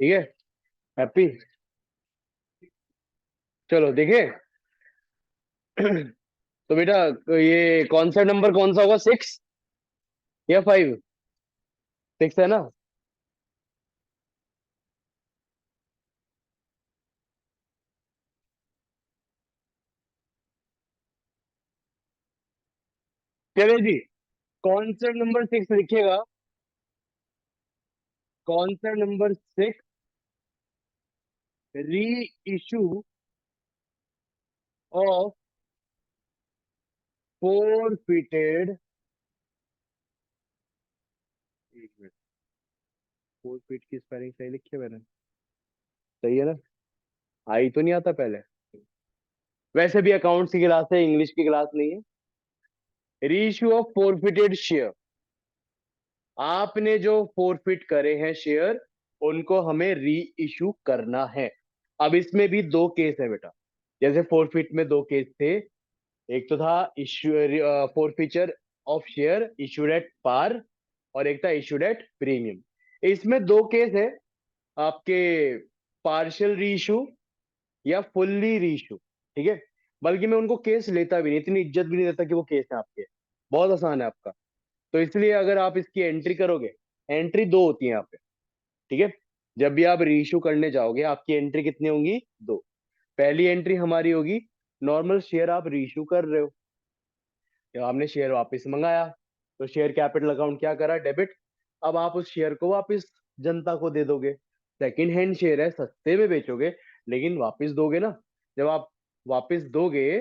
ठीक है। हैप्पी। चलो देखे। तो बेटा ये कॉन्सेप्ट नंबर कौन सा होगा, 6 या 5? 6 है ना। चलिए जी, कॉन्सेप्ट नंबर 6 लिखिएगा। कॉन्सेप्ट नंबर 6, री इशू ऑफ फोरफिटेड। एक मिनट, फोरफिट की स्पेलिंग सही लिखी है मैंने? सही है ना? आई तो नहीं आता पहले। वैसे भी अकाउंट्स की क्लास है, इंग्लिश की क्लास नहीं है। री इशू ऑफ फोरफिटेड शेयर। आपने जो फोरफिट करे हैं शेयर, उनको हमें री इशू करना है। अब इसमें भी दो केस है बेटा। जैसे फोरफिट में दो केस थे। एक तो था issue, forfeiture of share issued at par, और एक था इशूड एट प्रीमियम। इसमें दो केस है आपके, पार्शियल री इशू या फुल्ली री इशू। ठीक है। बल्कि मैं उनको केस लेता भी नहीं, इतनी इज्जत भी नहीं देता कि वो केस है आपके। बहुत आसान है आपका। तो इसलिए अगर आप इसकी एंट्री करोगे, एंट्री दो होती है यहाँ पे। ठीक है। जब भी आप रीइश्यू करने जाओगे, आपकी एंट्री कितनी होंगी? दो। पहली एंट्री हमारी होगी, नॉर्मल शेयर आप रीइश्यू कर रहे हो, या आपने शेयर वापस मंगाया, तो शेयर कैपिटल अकाउंट क्या करा? डेबिट। अब आप उस शेयर को वापस जनता को दे दोगे। सेकंड हैंड शेयर है, सस्ते में बेचोगे, लेकिन वापस दोगे ना। जब आप वापस दोगे,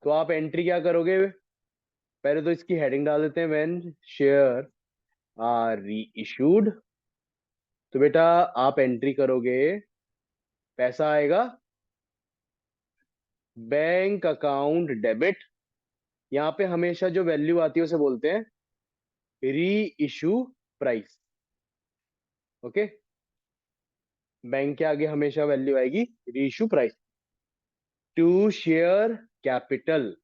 तो आप एंट्री क्या करोगे? पहले तो इसकी हेडिंग डाल देते हैं, व्हेन शेयर आर री इशूड। तो बेटा आप एंट्री करोगे, पैसा आएगा बैंक अकाउंट डेबिट। यहाँ पे हमेशा जो वैल्यू आती है उसे बोलते हैं री इशू प्राइस। ओके। बैंक के आगे हमेशा वैल्यू आएगी reissue price. To share capital,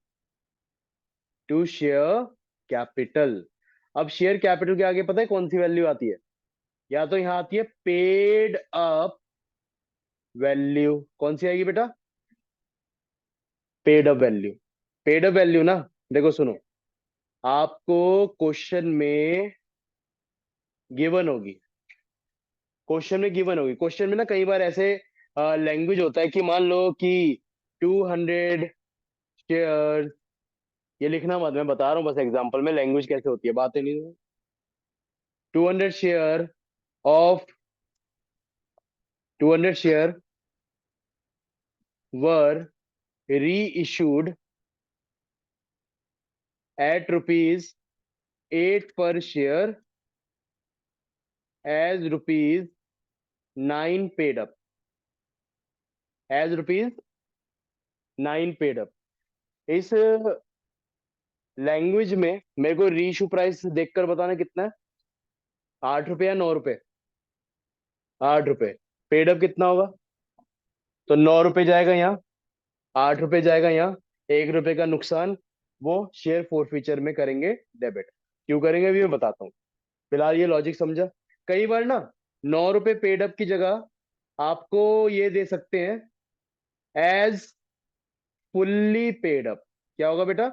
to share capital. अब शेयर कैपिटल के आगे पता है कौन सी वैल्यू आती है? या तो यहाँ आती है पेड अप वैल्यू। कौन सी आएगी बेटा? Paid up value. Paid up value ना। देखो सुनो, आपको क्वेश्चन में गिवन होगी, क्वेश्चन में गिवन होगी। क्वेश्चन में ना कई बार ऐसे लैंग्वेज होता है कि मान लो कि 200 शेयर। ये लिखना मत, मैं बता रहा हूँ बस एग्जांपल में लैंग्वेज कैसे होती है, बातें नहीं। 200 शेयर ऑफ 200 शेयर वर री issued at rupees 8 per share as rupees 9 paid up. As rupees 9 paid up. इस लैंग्वेज में मेरे को री इशू प्राइस देखकर बताना कितना है। 8 रुपये या 9 रुपये? 8 रुपये। पेड अप कितना होगा? तो 9 रुपये जाएगा यहाँ, 8 रुपये जाएगा यहाँ। 1 रुपये का नुकसान, वो शेयर फोर फीचर में करेंगे डेबिट। क्यों करेंगे अभी मैं बताता हूँ। फिलहाल ये लॉजिक समझा? कई बार ना 9 रुपये पेड अप की जगह आपको ये दे सकते हैं एज फुल्ली पेड अप। क्या होगा बेटा?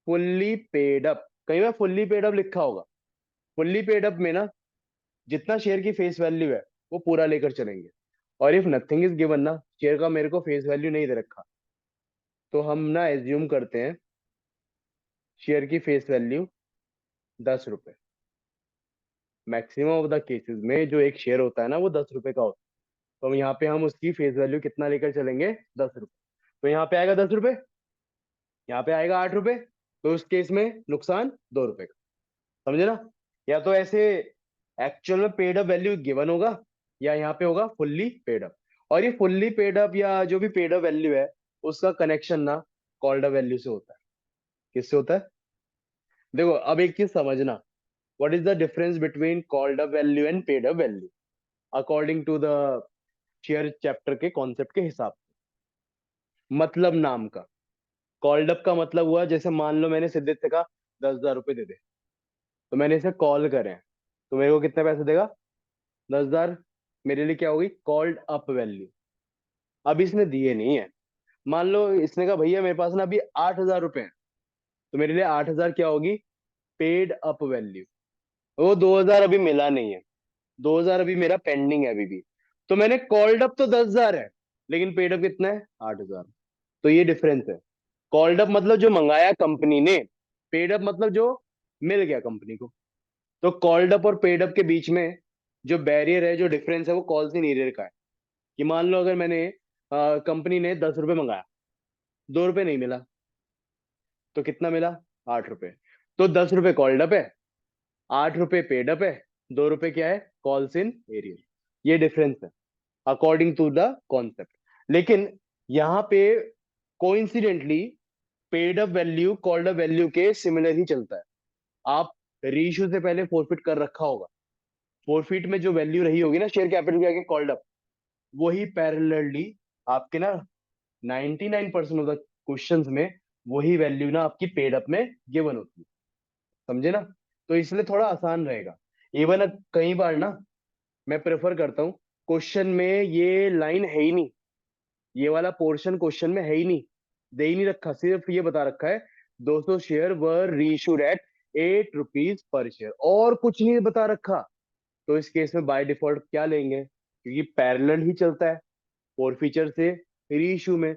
Fully paid up. कई बार फुल्ली पेड अप लिखा होगा। फुल्ली पेड अप में ना जितना शेयर की फेस वैल्यू है वो पूरा लेकर चलेंगे। और इफ नथिंग इज गिवन ना, शेयर का मेरे को फेस वैल्यू नहीं दे रखा, तो हम ना एज्यूम करते हैं शेयर की फेस वैल्यू 10 रुपए। मैक्सिमम ऑफ द केसेस में जो एक शेयर होता है ना वो 10 रुपए का होता है। तो यहाँ पे हम उसकी फेस वैल्यू कितना लेकर चलेंगे? 10 रुपए। तो यहाँ पे आएगा 10 रुपए, यहाँ पे आएगा 8 रुपए। तो उस केस में नुकसान 2 रुपए का। समझे ना? या तो ऐसे एक्चुअल में पेड अप वैल्यू गिवन होगा, या यहाँ पे होगा फुल्ली पेड अप। और ये फुल्ली पेड अप या जो भी पेड अप वैल्यू है, उसका कनेक्शन ना कॉल्ड अप वैल्यू से होता है। किससे होता है? देखो अब एक चीज समझना, what is the difference between called up value and paid up value according to the share chapter के कॉन्सेप्ट के हिसाब से। मतलब नाम का, कॉल्ड अप का मतलब हुआ, जैसे मान लो मैंने सिद्धित से कहा 10,000 रुपये दे दे, तो मैंने इसे कॉल करे हैं, तो मेरे को कितने पैसे देगा? 10,000 मेरे लिए क्या होगी, कॉल्ड अप वैल्यू। अब इसने दिए नहीं है, मान लो इसने कहा भैया मेरे पास ना अभी 8,000 रुपए हैं, तो मेरे लिए 8,000 क्या होगी, पेड अप वैल्यू। वो 2,000 अभी मिला नहीं है, 2,000 अभी मेरा पेंडिंग है अभी भी। तो मैंने कॉल्ड अप तो 10,000 है, लेकिन पेड अप कितना है, 8,000। तो ये डिफरेंस है। कॉल्ड अप मतलब जो मंगाया कंपनी ने, पेड अप मतलब जो मिल गया कंपनी को। तो कॉल्ड अप और पेड अप के बीच में जो बैरियर है, जो डिफरेंस है, वो कॉल इन एरियर का है। कि मान लो अगर मैंने कंपनी ने 10 रुपए मंगाया, 2 रुपए नहीं मिला, तो कितना मिला, 8 रुपए। तो 10 रुपए कॉल्ड अप है, 8 रुपए पेड अप है, 2 रुपए क्या है, कॉल्स इन एरियर। ये डिफरेंस है अकॉर्डिंग टू द कॉन्सेप्ट। लेकिन यहाँ पे coincidentally paid up value called up value के सिमिलर ही चलता है। आप रीइश्यू से पहले फोरफिट कर रखा होगा, फोरफिट में जो वैल्यू रही होगी ना शेयर कैपिटल के आगे कॉल्ड अप, वही पैरेलली आपके ना 99% ऑफ द क्वेश्चंस में वही वैल्यू ना आपकी पेड अप में गिवन होती है। समझे ना? तो इसलिए थोड़ा आसान रहेगा। इवन कई बार ना मैं प्रेफर करता हूँ, क्वेश्चन में ये लाइन है ही नहीं, ये वाला पोर्शन क्वेश्चन में है ही नहीं, दे ही नहीं रखा, सिर्फ ये बता रखा है 200 share were reissued at 8 rupees per share, और कुछ नहीं बता रखा। तो इस केस में बाय डिफॉल्ट क्या लेंगे, क्योंकि पैरेलल ही चलता है फोर फीचर से री इशू में।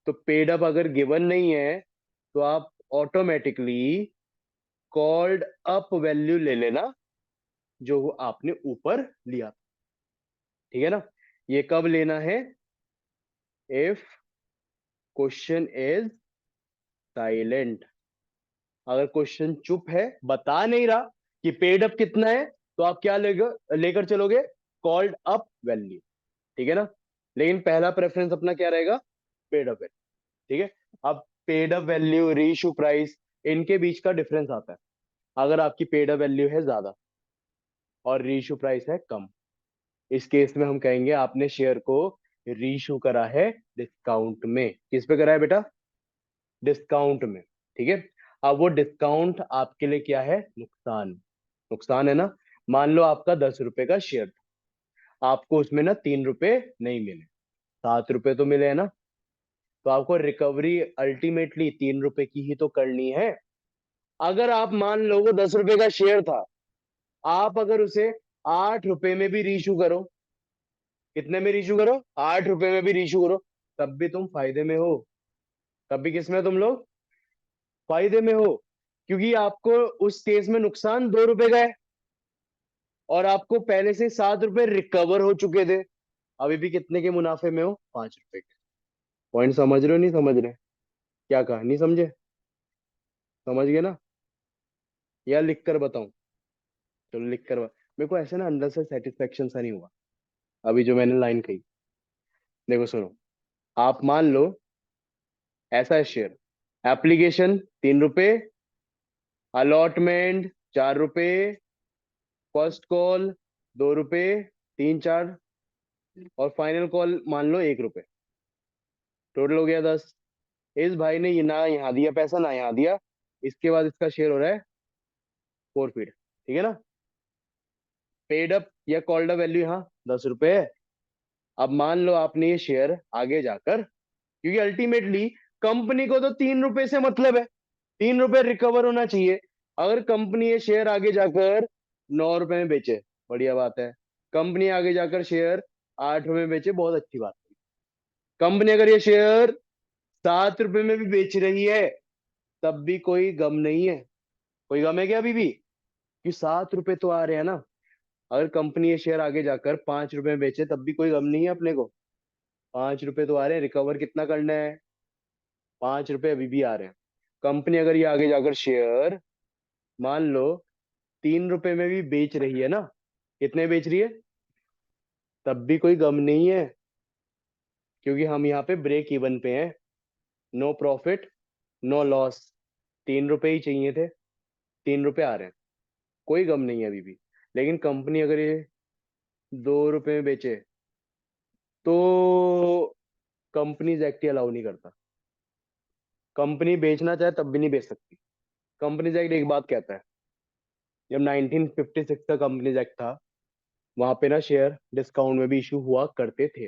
तो पेड अप अगर गिवन नहीं है, तो आप ऑटोमेटिकली कॉल्ड अप वैल्यू ले लेना जो आपने ऊपर लिया। ठीक है ना? ये कब लेना है, इफ क्वेश्चन इज साइलेंट। अगर क्वेश्चन चुप है, बता नहीं रहा कि पेड अप कितना है, तो आप क्या लेकर चलोगे, कॉल्ड अप वैल्यू। ठीक है ना? लेकिन पहला प्रेफरेंस अपना क्या रहेगा, पेड अप वैल्यू। ठीक है? अब पेड अप वैल्यू री इशू प्राइस, इनके बीच का डिफरेंस आता है। अगर आपकी पेड अप वैल्यू है ज्यादा और री इशू प्राइस है कम, इस केस में हम कहेंगे आपने शेयर को री इशू करा है डिस्काउंट में। किस पे करा है बेटा, डिस्काउंट में। ठीक है? अब वो डिस्काउंट आपके लिए क्या है, नुकसान। नुकसान है ना? मान लो आपका 10 रुपए का शेयर था, आपको उसमें ना 3 रुपए नहीं मिले, 7 रुपए तो मिले है ना? तो आपको रिकवरी अल्टीमेटली 3 रुपए की ही तो करनी है। अगर आप मान लो वो 10 रुपए का शेयर था, आप अगर उसे 8 रुपए में भी रीशू करो, कितने में रीशू करो, 8 रुपए में भी रीशू करो, तब भी तुम फायदे में हो। तब भी किसमें तुम लोग, फायदे में हो। क्योंकि आपको उस केस में नुकसान 2 रुपए का है, और आपको पहले से 7 रुपए रिकवर हो चुके थे। अभी भी कितने के मुनाफे में हो, 5 रुपए के। पॉइंट समझ रहे हो, नहीं समझ रहे? क्या कहा, नहीं समझे? समझ गए ना? या लिख कर बताऊं? चलो लिख कर मेरे को ऐसे ना अंदर से सेटिस्फेक्शन सा नहीं हुआ अभी जो मैंने लाइन कही। देखो सुनो, आप मान लो ऐसा है शेयर, एप्लीकेशन 3 रुपए, अलॉटमेंट 4 रुपए, फर्स्ट कॉल 2 रुपए, 3 4, और फाइनल कॉल मान लो 1 रुपए, टोटल हो गया 10। इस भाई ने ये ना यहाँ दिया पैसा ना यहाँ दिया, इसके बाद इसका शेयर हो रहा है फोरफिट। ठीक है ना? पेड अप या कॉल्ड अप वैल्यू यहाँ 10 रुपए है। अब मान लो आपने ये शेयर आगे जाकर, क्योंकि अल्टीमेटली कंपनी को तो 3 रुपए से मतलब है, 3 रुपए रिकवर होना चाहिए। अगर कंपनी ये शेयर आगे जाकर 9 रुपए में बेचे, बढ़िया बात है। कंपनी आगे जाकर शेयर 8 रुपए में बेचे, बहुत अच्छी बात है। कंपनी अगर ये शेयर 7 रुपए में भी बेच रही है, तब भी कोई गम नहीं है। कोई गम है क्या अभी भी, कि 7 रुपए तो आ रहे हैं ना? अगर कंपनी ये शेयर आगे जाकर 5 रुपए में बेचे, तब भी कोई गम नहीं है अपने को। 5 रुपए तो आ रहे हैं, रिकवर कितना करना है, 5 रुपए अभी भी आ रहे हैं। कंपनी अगर ये आगे जाकर शेयर मान लो 3 रुपए में भी बेच रही है ना, कितने बेच रही है, तब भी कोई गम नहीं है। क्योंकि हम यहाँ पे ब्रेक इवन पे हैं, नो प्रॉफिट नो लॉस। 3 रुपए ही चाहिए थे, 3 रुपए आ रहे हैं, कोई गम नहीं है अभी भी। लेकिन कंपनी अगर ये 2 रुपए में बेचे, तो कंपनीज एक्ट अलाउ नहीं करता। कंपनी बेचना चाहे तब भी नहीं बेच सकती। कंपनीज एक्ट एक बात कहता है, जब 1956 का कंपनीज एक्ट था, वहां पे ना शेयर डिस्काउंट में भी इशू हुआ करते थे।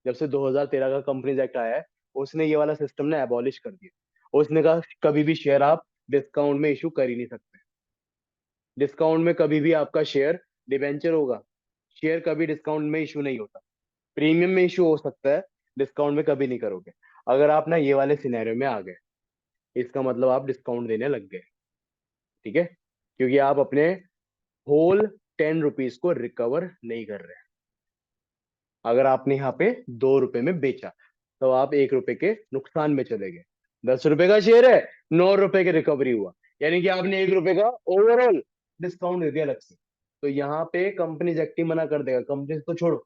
जब से 2013 का कंपनीज एक्ट आया है, उसने ये वाला सिस्टम ना एबॉलिश कर दिया। उसने कहा कभी भी शेयर आप डिस्काउंट में इशू कर ही नहीं सकते। डिस्काउंट में कभी भी आपका शेयर डिबेंचर होगा। शेयर कभी डिस्काउंट में इशू नहीं होता। प्रीमियम में इशू हो सकता है, डिस्काउंट में कभी नहीं करोगे। अगर आप ना ये वाले सिनेरियो में आ गए, इसका मतलब आप डिस्काउंट देने लग गए। ठीक है, क्योंकि आप अपने होल 10 रुपीज को रिकवर नहीं कर रहे। अगर आपने यहाँ पे 2 रुपए में बेचा, तो आप 1 रुपए के नुकसान में चले गए। 10 रुपए का शेयर है, 9 रुपए की रिकवरी हुआ, यानी कि आपने 1 रुपए का ओवरऑल डिस्काउंट दे दिया अलग से। तो यहाँ पे कंपनी एक्टिव मना कर देगा, कंपनी तो छोड़ो।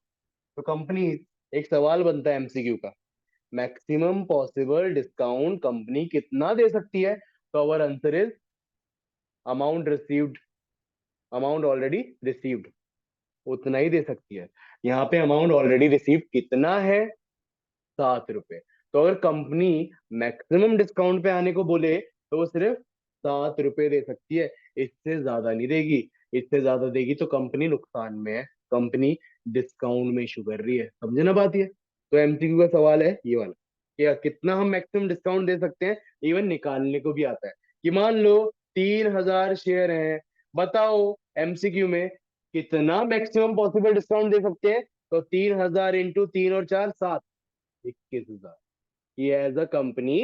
तो कंपनी, एक सवाल बनता है एमसीक्यू का, मैक्सिमम पॉसिबल डिस्काउंट कंपनी कितना दे सकती है? तो our answer is amount received, amount already received, उतना ही दे सकती है। यहाँ पे अमाउंट ऑलरेडी रिसीव्ड कितना है? 7 रुपए। तो अगर कंपनी मैक्सिमम डिस्काउंट पे आने को बोले, तो वो सिर्फ 7 रुपए दे सकती है, इससे ज्यादा नहीं देगी। इससे ज्यादा देगी तो कंपनी नुकसान में है, कंपनी डिस्काउंट में इशू कर रही है। समझे ना बात ये? तो एमसीक्यू का सवाल है ये वाला, कि कितना हम मैक्सिमम डिस्काउंट दे सकते हैं। इवन निकालने को भी आता है कि मान लो 3,000 शेयर हैं, बताओ एमसीक्यू में कितना मैक्सिमम पॉसिबल डिस्काउंट दे सकते हैं? तो 3,000 इंटू 3 और 4 7, 21,000। ये एज अ कंपनी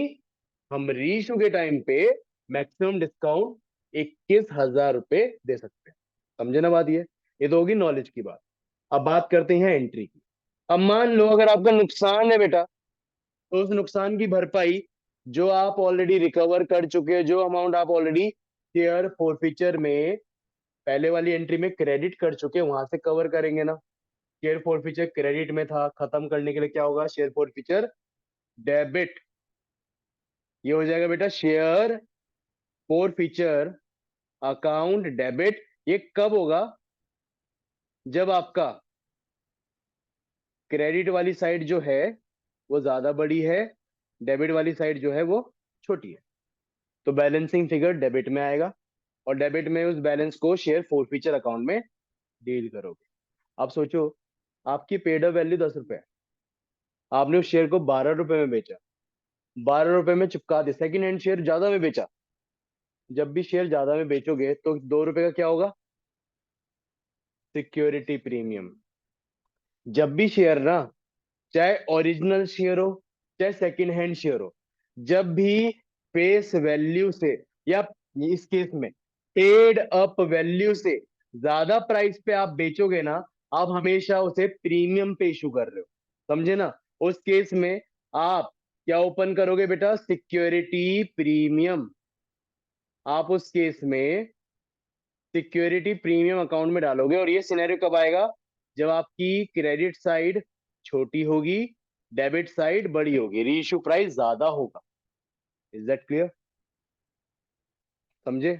हम रीइशू के टाइम पे मैक्सिमम डिस्काउंट 21,000 रुपए दे सकते हैं। समझे ना बात ये तो होगी नॉलेज की बात। अब बात करते हैं एंट्री की। अब मान लो अगर आपका नुकसान है बेटा, तो उस नुकसान की भरपाई जो आप ऑलरेडी रिकवर कर चुके हो, जो अमाउंट आप ऑलरेडी शेयर फोरफीचर में पहले वाली एंट्री में क्रेडिट कर चुके हैं, वहां से कवर करेंगे ना। शेयर फोरफीचर क्रेडिट में था, खत्म करने के लिए क्या होगा? Share forfeiture debit. ये हो जाएगा बेटा share forfeiture account debit. ये कब होगा? जब आपका क्रेडिट वाली साइड जो है वो ज्यादा बड़ी है, डेबिट वाली साइड जो है वो छोटी है। तो बैलेंसिंग फिगर डेबिट में आएगा, और डेबिट में उस बैलेंस को शेयर फोर फीचर अकाउंट में डील करोगे। आप सोचो, आपकी पेड अप वैल्यू 10 रुपए है, आपने उस शेयर को 12 रुपए में बेचा, 12 रुपए में चुपका दिया, सेकंड हैंड शेयर ज्यादा में बेचा। जब भी शेयर ज्यादा में बेचोगे तो 2 रुपए का क्या होगा? Security premium. जब भी शेयर ना, चाहे ओरिजिनल शेयर हो, चाहे सेकंड हैंड शेयर हो, जब भी फेस वैल्यू से, या इस केस में पेड अप वैल्यू से ज्यादा प्राइस पे आप बेचोगे ना, आप हमेशा उसे प्रीमियम पे इशू कर रहे हो। समझे ना? उस केस में आप क्या ओपन करोगे बेटा? Security premium. आप उस केस में सिक्योरिटी प्रीमियम अकाउंट में डालोगे। और ये सिनेरियो कब आएगा? जब आपकी क्रेडिट साइड छोटी होगी, डेबिट साइड बड़ी होगी, रीइश्यू प्राइस ज्यादा होगा। Is that clear? समझे?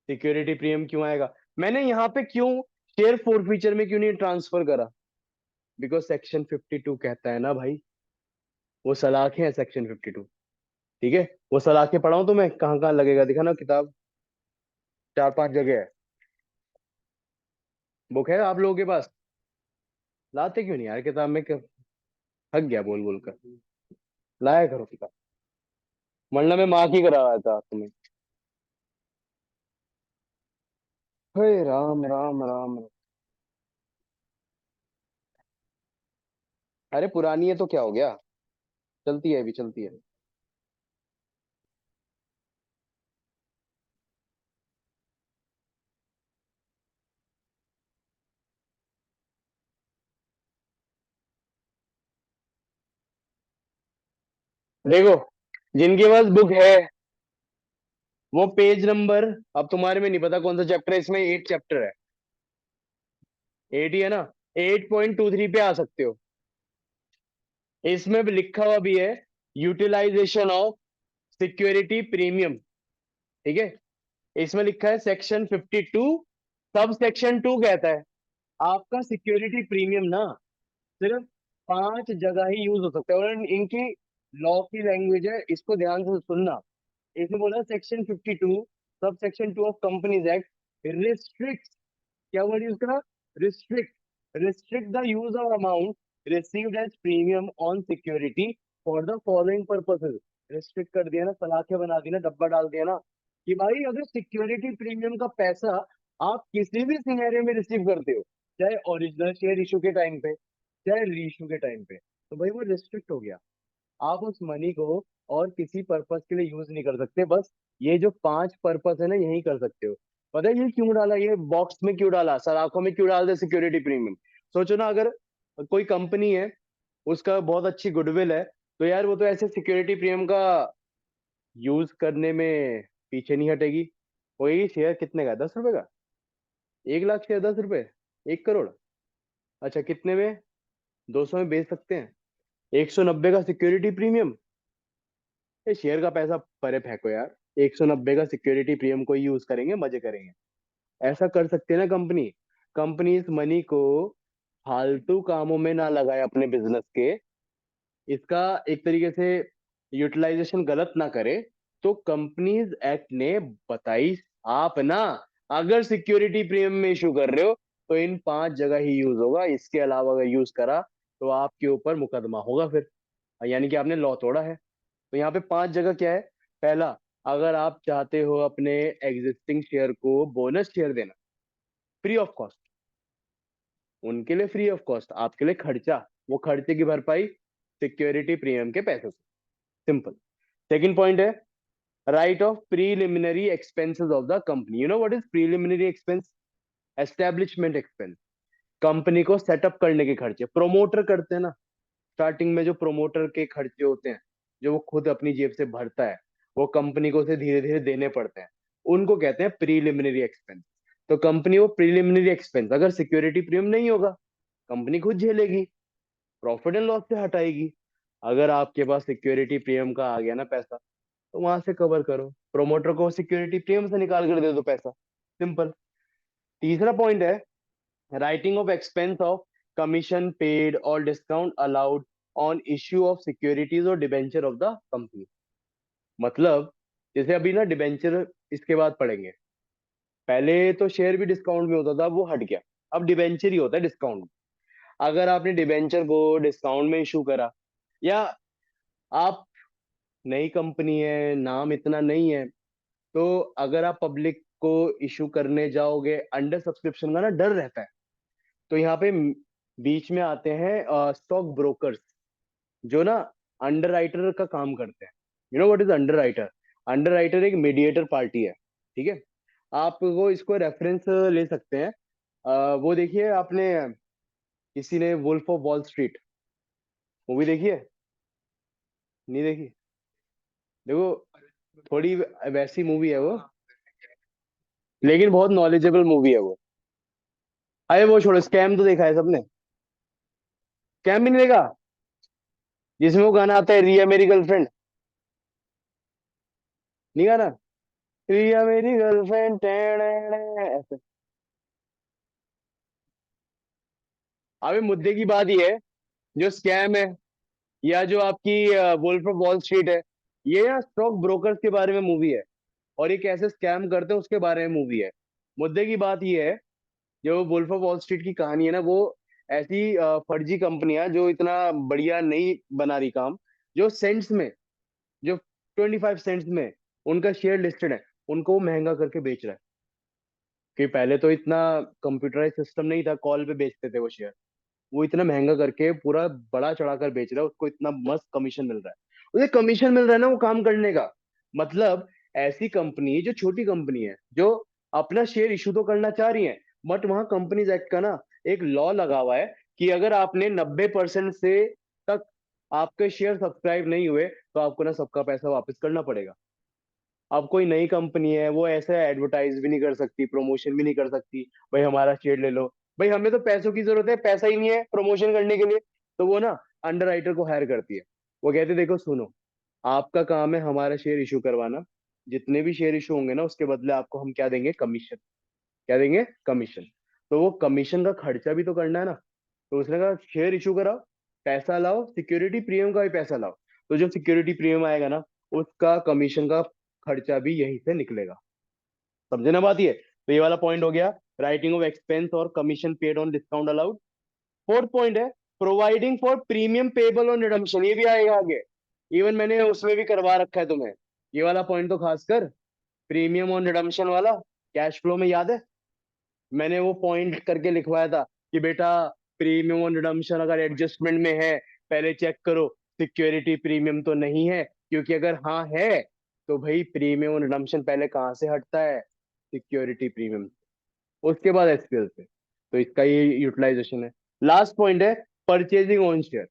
सिक्योरिटी प्रीमियम क्यों आएगा? मैंने यहाँ पे क्यों शेयर फोरफीचर में क्यों नहीं ट्रांसफर करा? बिकॉज सेक्शन 52 कहता है ना भाई, वो सलाखें हैं सेक्शन 52। ठीक है, वो सलाखें पढ़ाऊं तो मैं कहाँ कहाँ लगेगा? दिखा ना किताब, 4-5 जगह है। बुक है आप लोगों के पास? लाते क्यों नहीं यार किताब में? थक गया बोल बोल कर। लाया करो किताब, वरना मैं माँ की करा रहा था तुम्हें। हे राम राम राम। अरे पुरानी है तो क्या हो गया, चलती है, अभी चलती है। देखो, जिनके पास बुक है वो पेज नंबर, अब तुम्हारे में नहीं पता कौन सा चैप्टर है, इसमें 8 चैप्टर है, 8 ही है ना, 8.23 पे आ सकते हो। इसमें भी लिखा हुआ भी है, यूटिलाइजेशन ऑफ सिक्योरिटी प्रीमियम। ठीक है, इसमें लिखा है सेक्शन 52, सब सेक्शन 2 कहता है आपका सिक्योरिटी प्रीमियम ना सिर्फ 5 जगह ही यूज हो सकता है। और इनकी लॉ की लैंग्वेज है, इसको ध्यान से सुनना। इसमें बोला section 52 sub section 2 of companies act restrict, क्या वर्ड यूज करा? Restrict restrict the use of amount received as premium on security for the following purposes. Restrict कर दिया ना, सलाखें बना दी ना, डब्बा डाल दिया ना, कि भाई अगर सिक्योरिटी प्रीमियम का पैसा आप किसी भी सिनेरियो में रिसीव करते हो, चाहे ओरिजिनल शेयर इशू के टाइम पे, चाहे रीइशू के टाइम पे, तो भाई वो रिस्ट्रिक्ट हो गया। आप उस मनी को और किसी पर्पस के लिए यूज नहीं कर सकते। बस ये जो 5 पर्पस है ना, यही कर सकते हो। पता है ये क्यों डाला, ये बॉक्स में क्यों डाला, सलाखों में क्यों डाल दे सिक्योरिटी प्रीमियम? सोचो ना, अगर कोई कंपनी है, उसका बहुत अच्छी गुडविल है, तो यार वो तो ऐसे सिक्योरिटी प्रीमियम का यूज करने में पीछे नहीं हटेगी। वही शेयर कितने का, 10 रुपए का? 1 लाख शेयर 10 रुपए, 1 करोड़। अच्छा कितने में? 200 में बेच सकते हैं। 190 का सिक्योरिटी प्रीमियम। ये शेयर का पैसा परे फेंको यार। 190 का सिक्योरिटी प्रीमियम को यूज करेंगे, मजे करेंगे। ऐसा कर सकते हैं ना कंपनी। कंपनी इस मनी को फालतू कामों में ना लगाए अपने बिजनेस के, इसका एक तरीके से यूटिलाइजेशन गलत ना करे। तो कंपनीज एक्ट ने बताई, आप ना अगर सिक्योरिटी प्रीमियम में इशू कर रहे हो तो इन 5 जगह ही यूज होगा, इसके अलावा अगर यूज करा तो आपके ऊपर मुकदमा होगा फिर, यानी कि आपने लॉ तोड़ा है। तो यहाँ पे 5 जगह क्या है? पहला, अगर आप चाहते हो अपने एग्जिस्टिंग शेयर को बोनस शेयर देना, फ्री ऑफ कॉस्ट, उनके लिए फ्री ऑफ कॉस्ट, आपके लिए खर्चा, वो खर्चे की भरपाई सिक्योरिटी प्रीमियम के पैसे से। सिंपल। सेकंड पॉइंट है right of preliminary expenses of the company. You know what is preliminary expense? Establishment expense. Company को सेटअप करने के खर्चे, प्रोमोटर करते हैं ना, स्टार्टिंग में जो प्रोमोटर के खर्चे होते हैं, जो वो खुद अपनी जेब से भरता है, वो कंपनी को उसे धीरे धीरे देने पड़ते हैं, उनको कहते हैं प्रीलिमिनरी एक्सपेंस। तो कंपनी वो प्रीलिमिनरी एक्सपेंस, अगर सिक्योरिटी प्रीमियम नहीं होगा, कंपनी खुद झेलेगी, प्रॉफिट एंड लॉस से हटाएगी। अगर आपके पास सिक्योरिटी प्रीमियम का आ गया ना पैसा, तो वहां से कवर करो, प्रोमोटर को सिक्योरिटी प्रीमियम से निकाल कर दे दो पैसा। सिंपल। तीसरा पॉइंट है writing off expense of commission paid और discount allowed on issue of securities और डिबेंचर ऑफ द कंपनी। मतलब जैसे अभी ना डिबेंचर इसके बाद पढ़ेंगे, पहले तो शेयर भी डिस्काउंट में होता था, वो हट गया, अब डिबेंचर ही होता है डिस्काउंट में। अगर आपने डिबेंचर को डिस्काउंट में इशू करा, या आप नई कंपनी है, नाम इतना नहीं है, तो अगर आप पब्लिक को इशू करने जाओगे, अंडर सब्सक्रिप्शन का ना डर रहता है। तो यहाँ पे बीच में आते हैं स्टॉक ब्रोकर्स, जो ना अंडर राइटर का काम करते हैं। You know what is under writer? Under writer एक मीडिएटर पार्टी है, ठीक है? आप वो इसको रेफरेंस ले सकते हैं। वो देखिए आपने, किसी ने wolf of wall street movie देखी है? नहीं देखी? देखो, थोड़ी वैसी मूवी है वो, लेकिन बहुत नॉलेजेबल मूवी है वो। अरे वो छोड़ो, स्कैम तो देखा है सबने। स्कैम भी नहीं देखा? जिसमें वो गाना आता है, रिया मेरी गर्लफ्रेंड। नहीं गाना? रिया मेरी गर्लफ्रेंड ऐसे। अबे मुद्दे की बात ये है, जो स्कैम है या जो आपकी वुल्फ ऑफ वॉल स्ट्रीट है, ये ना स्टॉक ब्रोकर्स के बारे में मूवी है, और ये कैसे स्कैम करते हैं उसके बारे में मूवी है। मुद्दे की बात ये है, जो वुल्फ ऑफ वॉल स्ट्रीट की कहानी है ना, वो ऐसी फर्जी कंपनियां जो इतना बढ़िया नहीं बना रही काम, जो सेंट्स में, जो 25 सेंट्स में उनका शेयर लिस्टेड है, उनको वो महंगा करके बेच रहा है। कि पहले तो इतना कंप्यूटराइज सिस्टम नहीं था, कॉल पे बेचते थे वो शेयर, वो इतना महंगा करके पूरा बड़ा चढ़ाकर बेच रहा है, उसको इतना मस्त कमीशन मिल रहा है, उसे कमीशन मिल रहा है ना वो काम करने का। मतलब ऐसी कंपनी जो छोटी कंपनी है, जो अपना शेयर इशू तो करना चाह रही है, बट वहां कंपनीज एक्ट का ना एक लॉ लगा हुआ है कि अगर आपने 90% से तक आपके शेयर सब्सक्राइब नहीं हुए, तो आपको ना सबका पैसा वापस करना पड़ेगा। अब कोई नई कंपनी है, वो ऐसे एडवर्टाइज भी नहीं कर सकती, प्रमोशन भी नहीं कर सकती, भाई हमारा शेयर ले लो। भाई हमें तो पैसों की जरूरत है, पैसा ही नहीं है प्रमोशन करने के लिए। तो वो ना अंडर राइटर को हायर करती है। वो कहते देखो सुनो, आपका काम है हमारा शेयर इशू करवाना, जितने भी शेयर इशू होंगे ना, उसके बदले आपको हम क्या देंगे? कमीशन। क्या देंगे? कमीशन। तो वो कमीशन का खर्चा भी तो करना है ना। तो उसने कहा शेयर इशू कराओ, पैसा लाओ, सिक्योरिटी प्रीमियम का भी पैसा लाओ। तो जो सिक्योरिटी प्रीमियम आएगा ना, उसका कमीशन का खर्चा भी यहीं से निकलेगा। समझे ना बात? ये तो ये वाला पॉइंट हो गया, राइटिंग ऑफ एक्सपेंस और commission paid on discount allowed. Fourth point है providing for premium payable on redemption, ये भी आएगा आगे, इवन मैंने उसमें भी करवा रखा है तुम्हें, ये वाला पॉइंट तो खासकर प्रीमियम ऑन रिडम्पशन वाला कैश फ्लो में याद है, मैंने वो पॉइंट करके लिखवाया था कि बेटा प्रीमियम ऑन रिडम्पशन अगर एडजस्टमेंट में है पहले चेक करो सिक्योरिटी प्रीमियम तो नहीं है, क्योंकि अगर हाँ है तो भाई प्रीमियम ऑन रिडम्पशन पहले कहाँ से हटता है, सिक्योरिटी प्रीमियम, उसके बाद एसपीएल पे, तो इसका ये यूटिलाइजेशन है। लास्ट पॉइंट है परचेजिंग ऑन शेयर,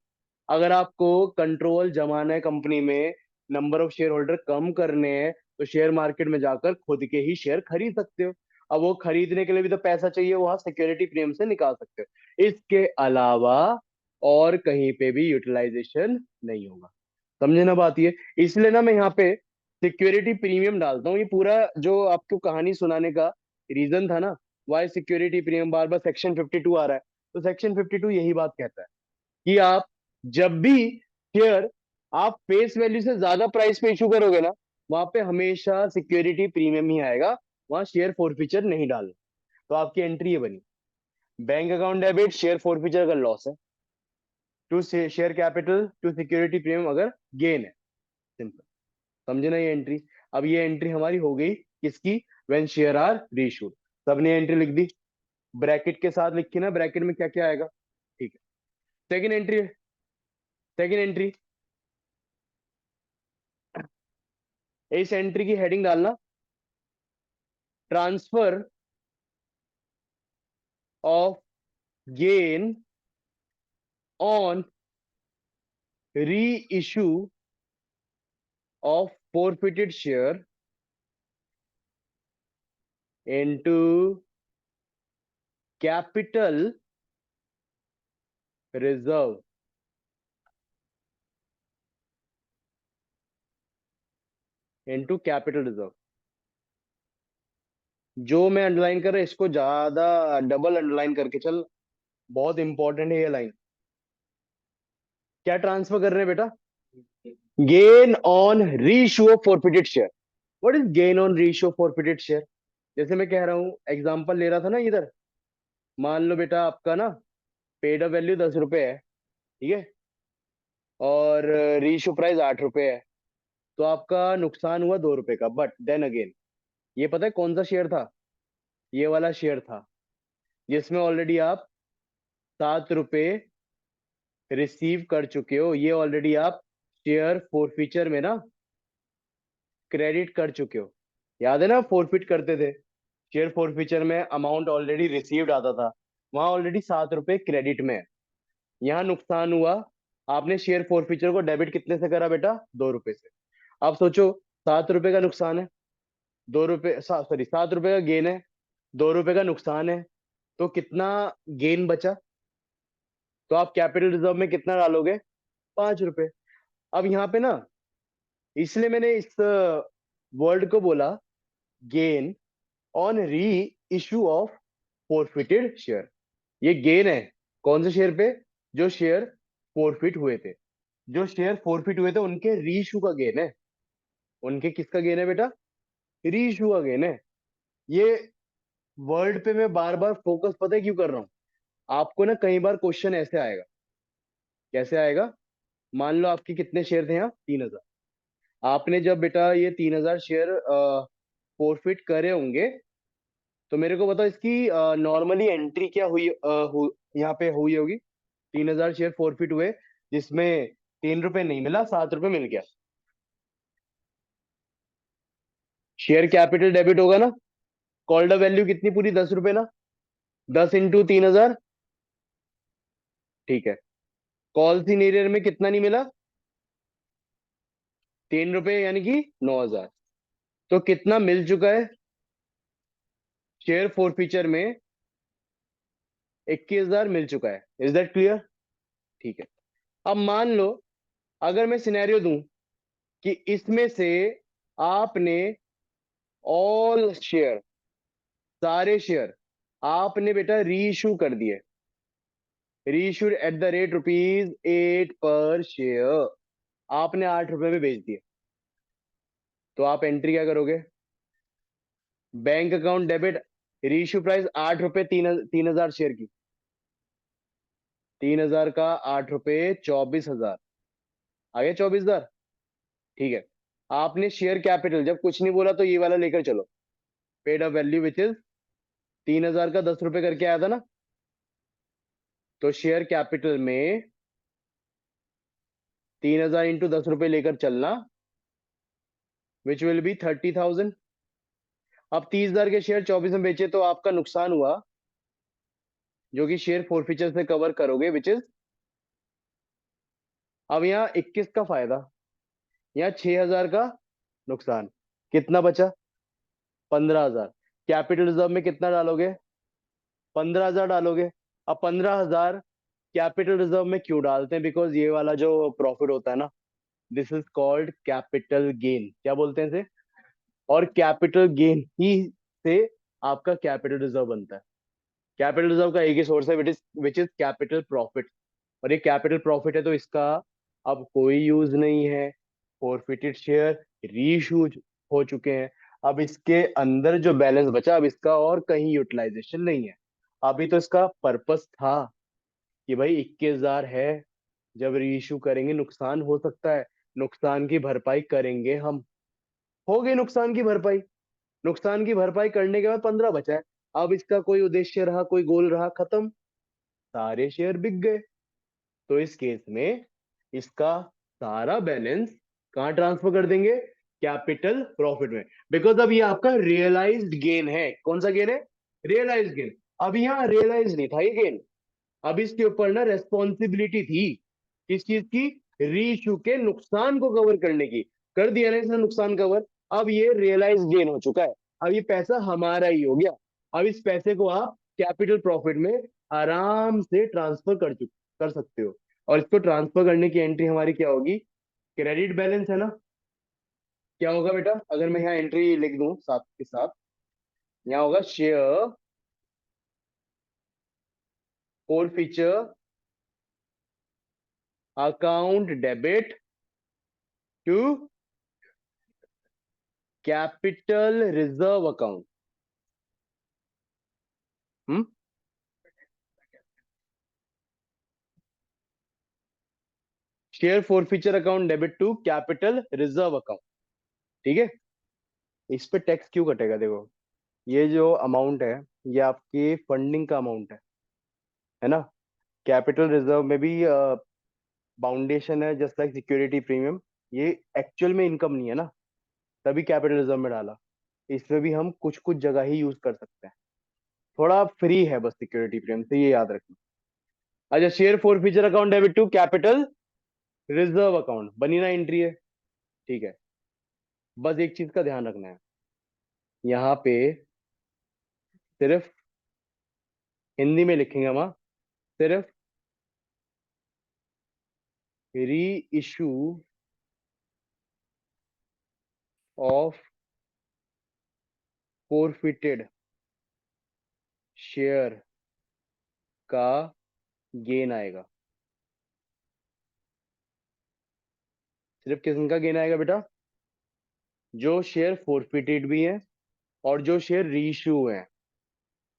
अगर आपको कंट्रोल जमाना है कंपनी में, नंबर ऑफ शेयर होल्डर कम करने हैं, तो शेयर मार्केट में जाकर खुद के ही शेयर खरीद सकते हो। अब वो खरीदने के लिए भी तो पैसा चाहिए, वहां सिक्योरिटी प्रीमियम से निकाल सकते हो, इसके अलावा और कहीं पे भी यूटिलाइजेशन नहीं होगा। समझे ना बात ये, इसलिए ना मैं यहाँ पे सिक्योरिटी प्रीमियम डालता हूँ, ये पूरा जो आपको कहानी सुनाने का रीजन था ना, वाई सिक्योरिटी प्रीमियम, बार बार सेक्शन 52 आ रहा है, तो सेक्शन 52 यही बात कहता है कि आप जब भी शेयर आप फेस वैल्यू से ज्यादा प्राइस पे इशू करोगे ना, वहां पे हमेशा सिक्योरिटी प्रीमियम ही आएगा, वहां शेयर फोरफीचर नहीं डालना। तो आपकी एंट्री ये बनी, bank account debit share forfeiture अगर लॉस है, to share capital to security premium अगर गेन है, सिंपल। समझे ना ये एंट्री। अब ये एंट्री हमारी हो गई किसकी, व्हेन शेयर आर रीइश्यूड, सबने एंट्री लिख दी, ब्रैकेट के साथ लिखी ना, ब्रैकेट में क्या क्या आएगा, ठीक है। सेकंड एंट्री, सेकंड एंट्री, इस एंट्री की हेडिंग डालना ट्रांसफर ऑफ गेन ऑन री issue of forfeited share into capital reserve, into capital reserve. जो मैं अंडरलाइन कर रहा इसको ज्यादा डबल अंडरलाइन करके चल, बहुत इंपॉर्टेंट है ये लाइन। क्या ट्रांसफर कर रहे हैं बेटा, gain on reissue of forfeited share. What is gain on reissue of forfeited share, जैसे मैं कह रहा हूं एग्जांपल ले रहा था ना इधर, मान लो बेटा आपका ना पेड अप वैल्यू 10 रुपए है, ठीक है, और रीइश्यू प्राइस 8 रुपए है, तो आपका नुकसान हुआ 2 रुपए का, बट देन अगेन ये पता है कौन सा शेयर था, ये वाला शेयर था जिसमें ऑलरेडी आप 7 रुपए रिसीव कर चुके हो, ये ऑलरेडी आप शेयर फोरफीचर में ना क्रेडिट कर चुके हो। याद है ना फोरफिट करते थे, शेयर फोरफीचर में अमाउंट ऑलरेडी रिसीव्ड आता था, वहां ऑलरेडी 7 रुपए क्रेडिट में है। यहाँ नुकसान हुआ, आपने शेयर फोरफीचर को डेबिट कितने से करा बेटा, 2 रुपए से। आप सोचो 7 रुपए का नुकसान है, 2 रुपए, सॉरी 7 रुपए का गेन है, 2 रुपए का नुकसान है, तो कितना गेन बचा, तो आप कैपिटल रिजर्व में कितना डालोगे, 5 रुपए। अब यहाँ पे ना, इसलिए मैंने इस वर्ड को बोला गेन ऑन री इशू ऑफ फोरफिटेड शेयर, ये गेन है कौन से शेयर पे, जो शेयर फोरफिट हुए थे, जो शेयर फोरफिट हुए थे उनके रीइश्यू का गेन है, उनके किसका गेन है बेटा, रीइश्यू का गेन है। ये वर्ड पे मैं बार बार फोकस पता है क्यों कर रहा हूं, आपको ना कई बार क्वेश्चन ऐसे आएगा, कैसे आएगा, मान लो आपके कितने शेयर थे यहाँ, 3,000, आपने जब बेटा ये 3,000 शेयर फोरफिट करे होंगे, तो मेरे को बताओ इसकी नॉर्मली एंट्री क्या हुई, यहाँ पे हुई होगी, 3,000 शेयर फोरफिट हुए, जिसमें 3 रुपए नहीं मिला, 7 रुपए मिल गया, शेयर कैपिटल डेबिट होगा ना, कॉल्ड वैल्यू कितनी पूरी, 10 रुपए ना, 10 इंटू 3,000, ठीक है, कॉल सीनियर में कितना नहीं मिला, 3 रुपए यानी कि 9,000, तो कितना मिल चुका है शेयर फोरफीचर में, 21,000 मिल चुका है, इज दैट क्लियर, ठीक है। अब मान लो अगर मैं सिनेरियो दूं कि इसमें से आपने ऑल शेयर, सारे शेयर आपने बेटा रीइश्यू कर दिए, reissued eight the rate rupees 8 per share, आपने 8 रुपए में बेच दिए, तो आप एंट्री क्या करोगे, bank account debit reissue price 8 रुपए, 3,000 शेयर की। 3,000 का 8 रुपए, 24,000। आ गया 24,000। ठीक है। आपने शेयर कैपिटल जब कुछ नहीं बोला तो ये वाला लेकर चलो। Paid up value which is 3,000 का 10 रुपए करके आया था ना। तो शेयर कैपिटल में 3,000 इंटू 10 रुपए लेकर चलना, विच विल बी 30,000। अब 30,000 के शेयर 24 में बेचे तो आपका नुकसान हुआ, जो कि शेयर फोरफीचर से कवर करोगे, विच इज। अब यहाँ 21 का फायदा, यहाँ 6,000 का नुकसान। कितना बचा? 15,000। कैपिटल रिजर्व में कितना डालोगे? 15,000 डालोगे। अब 15,000 कैपिटल रिजर्व में क्यों डालते हैं? बिकॉज ये वाला जो प्रॉफिट होता है ना, this is called capital gain. क्या बोलते हैं इसे? और कैपिटल गेन ही से आपका कैपिटल रिजर्व बनता है। कैपिटल रिजर्व का एक ही सोर्स है, विच इज कैपिटल प्रॉफिट। और ये कैपिटल प्रॉफिट है तो इसका अब कोई यूज नहीं है। फॉरफिटेड शेयर रीइश्यू हो चुके हैं। अब इसके अंदर जो बैलेंस बचा, अब इसका और कहीं यूटिलाइजेशन नहीं है। अभी तो इसका पर्पस था कि भाई 21,000 है, जब रीइश्यू करेंगे नुकसान हो सकता है, नुकसान की भरपाई करेंगे हम। हो गई नुकसान की भरपाई। नुकसान की भरपाई करने के बाद 15 बचा है। अब इसका कोई उद्देश्य रहा, कोई गोल रहा, खत्म। सारे शेयर बिक गए। तो इस केस में इसका सारा बैलेंस कहां ट्रांसफर कर देंगे? कैपिटल प्रॉफिट में। बिकॉज अब ये आपका रियलाइज्ड गेन है। कौन सा गेन है? Realised gain. अब यहाँ रियलाइज नहीं था ये गेन। अब इसके ऊपर ना रेस्पॉन्सिबिलिटी थी, किस चीज की? रीइश्यू के नुकसान को कवर करने की। कर दिया ना इसने नुकसान कवर। अब ये रियलाइज गेन हो चुका है। अब ये पैसा हमारा ही हो गया। अब इस पैसे को आप कैपिटल प्रॉफिट में आराम से ट्रांसफर कर सकते हो। और इसको ट्रांसफर करने की एंट्री हमारी क्या होगी? क्रेडिट बैलेंस है ना। क्या होगा बेटा अगर मैं यहाँ एंट्री लिख दूं साथ के साथ? यहाँ होगा share forfeiture account debit to capital reserve account. Hmm. Share forfeiture account debit to capital reserve account. ठीक है। इस पे टैक्स क्यों कटेगा? देखो, ये जो अमाउंट है, ये आपकी फंडिंग का अमाउंट है ना। कैपिटल रिजर्व में भी बाउंडेशन है, जस्ट लाइक सिक्योरिटी प्रीमियम। ये एक्चुअल में इनकम नहीं है ना, तभी कैपिटल रिजर्व में डाला। इसमें भी हम कुछ कुछ जगह ही यूज कर सकते हैं। थोड़ा फ्री है बस सिक्योरिटी प्रीमियम से, ये याद रखना। अच्छा, share forfeiture account debit to capital reserve account बनी ना एंट्री है। ठीक है। बस एक चीज का ध्यान रखना है, यहाँ पे सिर्फ हिंदी में लिखेंगे हम, सिर्फ री इशू ऑफ फोरफिटेड शेयर का गेन आएगा। सिर्फ किसका गेन आएगा बेटा? जो शेयर फोरफिटेड भी है और जो शेयर रीइश्यू हुए हैं,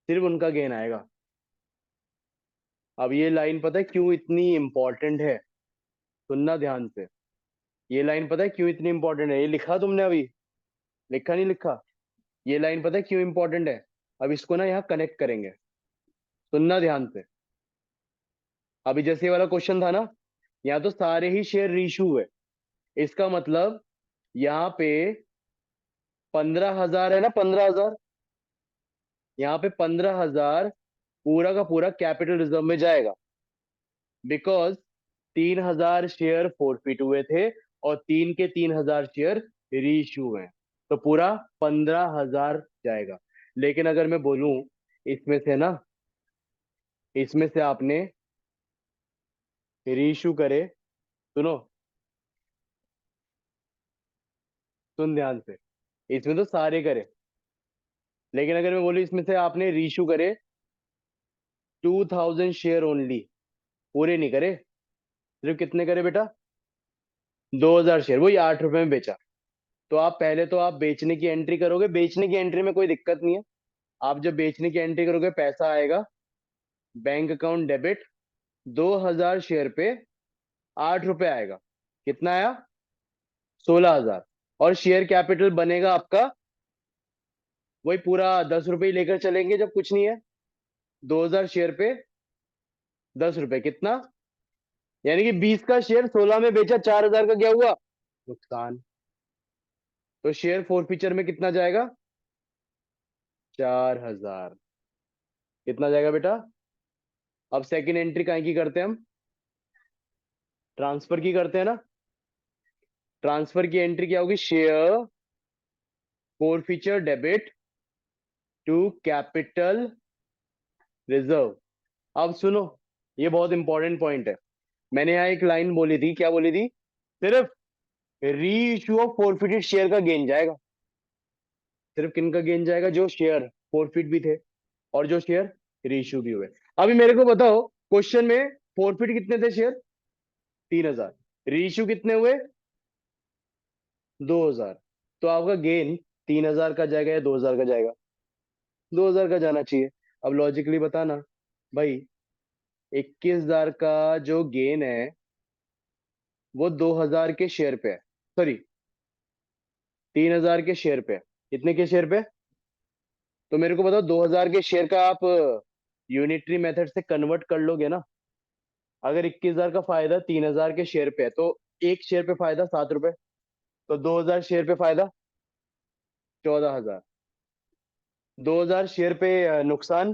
सिर्फ उनका गेन आएगा। अब ये लाइन पता है क्यों इतनी इंपॉर्टेंट है? सुनना ध्यान से। ये लाइन पता है क्यों इतनी इंपॉर्टेंट है? ये लिखा तुमने अभी? लिखा नहीं लिखा? ये लाइन पता है क्यों इंपॉर्टेंट है? अब इसको ना यहाँ कनेक्ट करेंगे। सुनना ध्यान से। अभी जैसे ये वाला क्वेश्चन था ना, यहाँ तो सारे ही शेयर रीइश्यू हुए। इसका मतलब यहाँ पे 15,000 है ना, 15,000। यहाँ पे 15,000 पूरा का पूरा कैपिटल रिजर्व में जाएगा। बिकॉज 3,000 शेयर फोरफिट हुए थे और 3 के 3,000 शेयर रीइश्यू हुए हैं। तो पूरा 15,000 जाएगा। लेकिन अगर मैं बोलूं इसमें से ना, इसमें से आपने रीइश्यू करे, सुनो, सुन ध्यान से, इसमें तो सारे करे। लेकिन अगर मैं बोलूं इसमें से आपने रीइश्यू करे 2,000 शेयर ओनली, पूरे नहीं करे, सिर्फ कितने करे बेटा? 2,000 शेयर, वही 8 रुपए में बेचा। तो आप पहले तो आप बेचने की एंट्री करोगे। बेचने की एंट्री में कोई दिक्कत नहीं है। आप जब बेचने की एंट्री करोगे पैसा आएगा बैंक अकाउंट डेबिट 2000 शेयर पे 8 रुपए आएगा। कितना आया? 16,000। और शेयर कैपिटल बनेगा आपका वही पूरा 10 रुपए ही लेकर चलेंगे जब कुछ नहीं है। 2000 शेयर पे 10 रुपए कितना, यानी कि 20 का शेयर 16 में बेचा, 4,000 का क्या हुआ? नुकसान। तो शेयर फोरफीचर में कितना जाएगा? 4,000। कितना जाएगा बेटा? अब सेकंड एंट्री कहाँ की करते हैं हम? ट्रांसफर की करते हैं ना। ट्रांसफर की एंट्री क्या होगी? Share forfeiture debit to capital reserve. अब सुनो, ये बहुत इंपॉर्टेंट पॉइंट है। मैंने यहाँ एक लाइन बोली थी, क्या बोली थी? सिर्फ री इशू ऑफ फोरफिटेड शेयर का गेन जाएगा। सिर्फ किन का गेन जाएगा? जो शेयर फोरफिट भी थे और जो शेयर री इशू भी हुए। अभी मेरे को बताओ, क्वेश्चन में फोरफिट कितने थे शेयर? 3,000। री इशू कितने हुए? 2,000। तो आपका गेन 3,000 का जाएगा या 2,000 का जाएगा? 2,000 का जाना चाहिए। अब लॉजिकली बताना भाई, 21,000 का जो गेन है वो 2,000 के शेयर पे है, सॉरी 3,000 के शेयर पे है। कितने के शेयर पे? तो मेरे को बताओ, 2,000 के शेयर का आप यूनिटरी मेथड से कन्वर्ट कर लोगे ना। अगर 21,000 का फायदा 3,000 के शेयर पे है तो एक शेयर पे फायदा 7 रुपए, तो 2,000 शेयर पे फायदा 14,000। 2,000 शेयर पे नुकसान,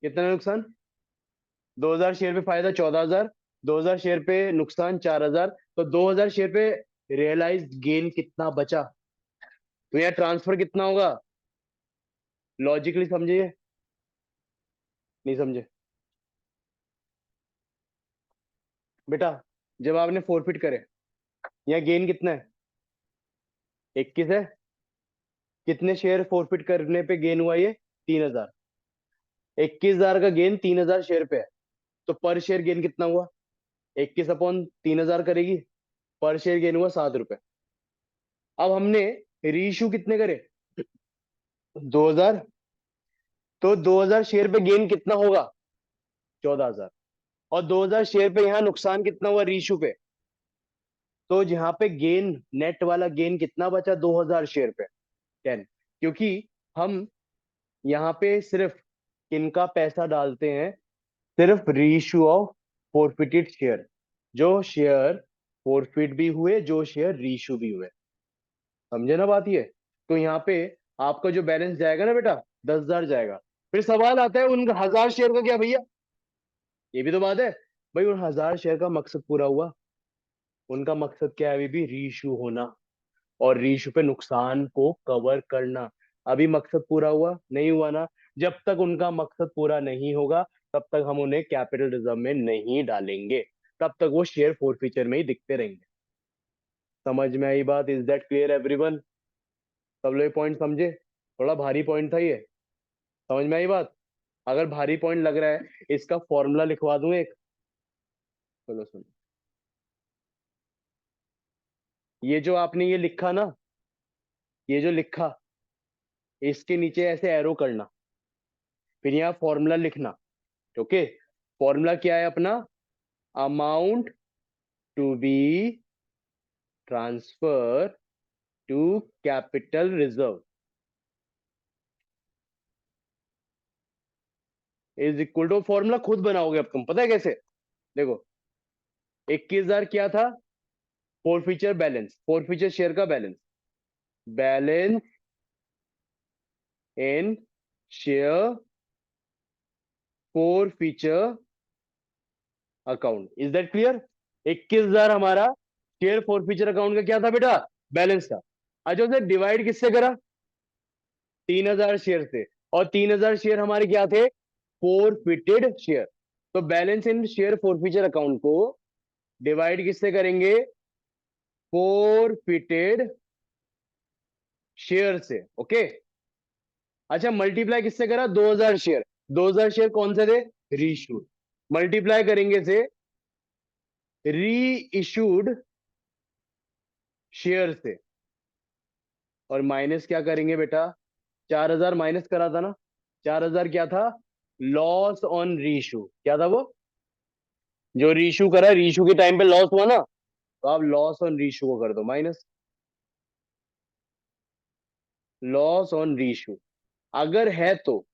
कितना नुकसान? 2,000 शेयर पे फायदा 14,000, 2,000 शेयर पे नुकसान 4,000, तो 2,000 शेयर पे रियलाइज गेन कितना बचा? तो यहाँ ट्रांसफर कितना होगा? लॉजिकली समझिए, नहीं समझे बेटा? जब आपने फोरफिट करे, यहाँ गेन कितना है? 21 है। कितने शेयर फोरफिट करने पे गेन हुआ ये? 3,000। 21,000 का गेन 3,000 शेयर पे है, तो पर शेयर गेन कितना हुआ? 21/3,000 करेगी, पर शेयर गेन हुआ 7 रुपए। अब हमने रीइशू कितने करे? 2,000। तो 2,000 शेयर पे गेन कितना होगा? 14,000। और 2,000 शेयर पे यहां नुकसान कितना हुआ रीइशू पे? तो यहाँ पे गेन, नेट वाला गेन कितना बचा 2,000 शेयर पे? 10। क्योंकि हम यहाँ पे सिर्फ किनका पैसा डालते हैं? सिर्फ रीइशू ऑफ फोरफिटेड शेयर, जो शेयर फोरफिट भी हुए, जो शेयर रीइशू भी हुए। समझे ना बात ये? तो यहाँ पे आपका जो बैलेंस जाएगा ना बेटा, 10,000 जाएगा। फिर सवाल आता है उन 1,000 शेयर का क्या भैया? ये भी तो बात है भाई, उन 1,000 शेयर का मकसद पूरा हुआ? उनका मकसद क्या है? अभी भी रीइशू होना और रीइशू पे नुकसान को कवर करना। अभी मकसद पूरा हुआ नहीं हुआ ना? जब तक उनका मकसद पूरा नहीं होगा तब तक हम उन्हें कैपिटल रिजर्व में नहीं डालेंगे, तब तक वो शेयर फोरफीचर में ही दिखते रहेंगे। समझ में आई बात? Is that clear everyone? सब लोग पॉइंट समझे? थोड़ा भारी पॉइंट था ये, समझ में आई बात? अगर भारी पॉइंट लग रहा है, इसका फॉर्मूला लिखवा दूं एक। चलो सुनो, ये जो आपने ये लिखा ना, ये जो लिखा, इसके नीचे ऐसे एरो करना, फिर यहाँ फॉर्मूला लिखना। ओके? फॉर्मूला क्या है अपना? Amount to be transfer to capital reserve is equal to, formula खुद बनाओगे अब तुम, पता है कैसे? देखो, 21,000 क्या था? फोरफीचर बैलेंस, फोरफीचर शेयर का balance, balance in share forfeiture account. Is that clear? 21,000 हमारा शेयर फोरफीचर अकाउंट का क्या था बेटा? बैलेंस था। अच्छा, उसे डिवाइड किससे करा? 3,000 शेयर से। और 3,000 शेयर हमारे क्या थे? Forfeited share. तो balance in share forfeiture account को डिवाइड किससे करेंगे? फोरफिटेड शेयर से। ओके? अच्छा, मल्टीप्लाई किससे करा? 2,000 शेयर। 2,000 शेयर कौन से थे? री इशूड। मल्टीप्लाई करेंगे से री इशूड शेयर से, और माइनस क्या करेंगे बेटा? 4,000 माइनस करा था ना, 4,000 क्या था, लॉस ऑन रीशू, क्या था वो, जो रीशू करा, रीशू के टाइम पे लॉस हुआ ना, तो आप लॉस ऑन रीशू को कर दो माइनस, लॉस ऑन रीशू। अगर है तो,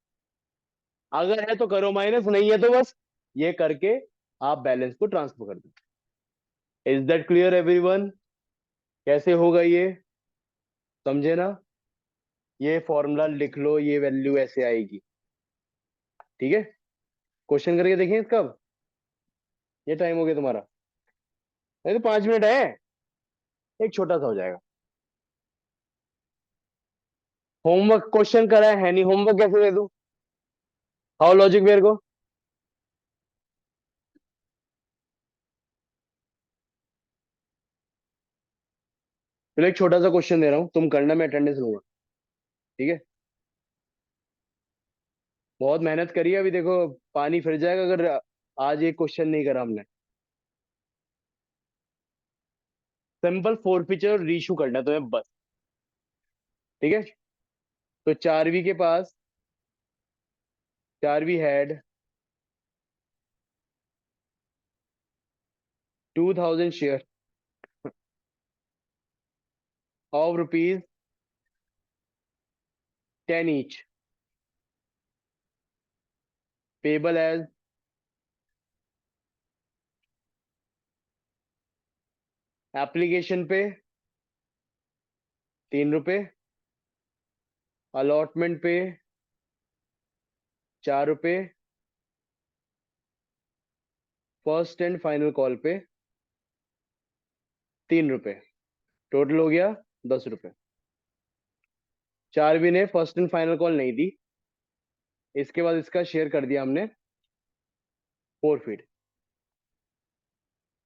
अगर है तो करो माइनस, नहीं है तो बस ये करके आप बैलेंस को ट्रांसफर कर दो। Is that clear everyone? कैसे होगा ये, समझे ना? ये फॉर्मूला लिख लो, ये वैल्यू ऐसे आएगी, ठीक है? क्वेश्चन करके देखें इसका अब। ये टाइम हो गया तुम्हारा, नहीं तो 5 मिनट है, एक छोटा सा हो जाएगा। होमवर्क क्वेश्चन करा है नहीं, होमवर्क कैसे दे दूं? हाउ लॉजिक वेयर को। चलो एक छोटा सा क्वेश्चन दे रहा हूँ, तुम करना, मैं अटेंडेंस लूंगा, ठीक है? बहुत मेहनत करी है, अभी देखो पानी फिर जाएगा अगर आज एक क्वेश्चन नहीं करा हमने। सिंपल फोर फीचर रीशू करना है तुम्हें बस, ठीक है? तो चारवी के पास, Charvi had 2,000 share of rupees 10 each, payable as application पे 3 रुपए, अलॉटमेंट पे 4 रुपए, फर्स्ट एंड फाइनल कॉल पे 3 रुपए, टोटल हो गया 10 रुपए। चारवी ने फर्स्ट एंड फाइनल कॉल नहीं दी, इसके बाद इसका शेयर कर दिया हमने 4 फीट।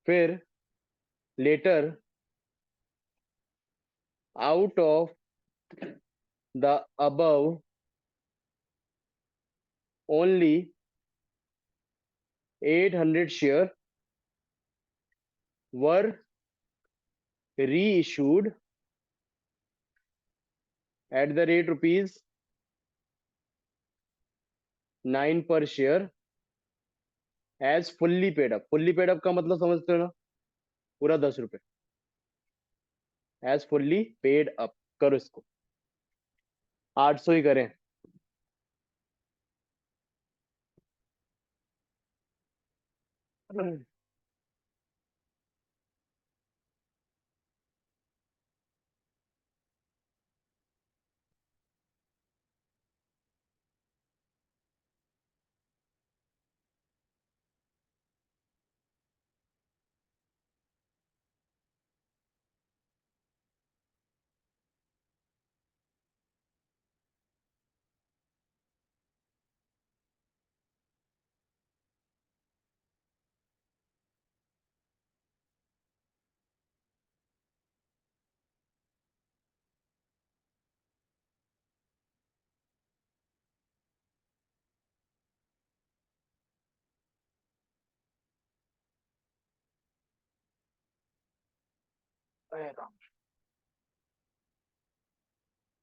फिर later out of the above only 800 share were reissued at the rate rupees 9 per share as fully paid up. Fully paid up का मतलब समझते हो ना, पूरा 10 रुपए, एज फुल्ली पेड अप। करो इसको, 800 ही करें।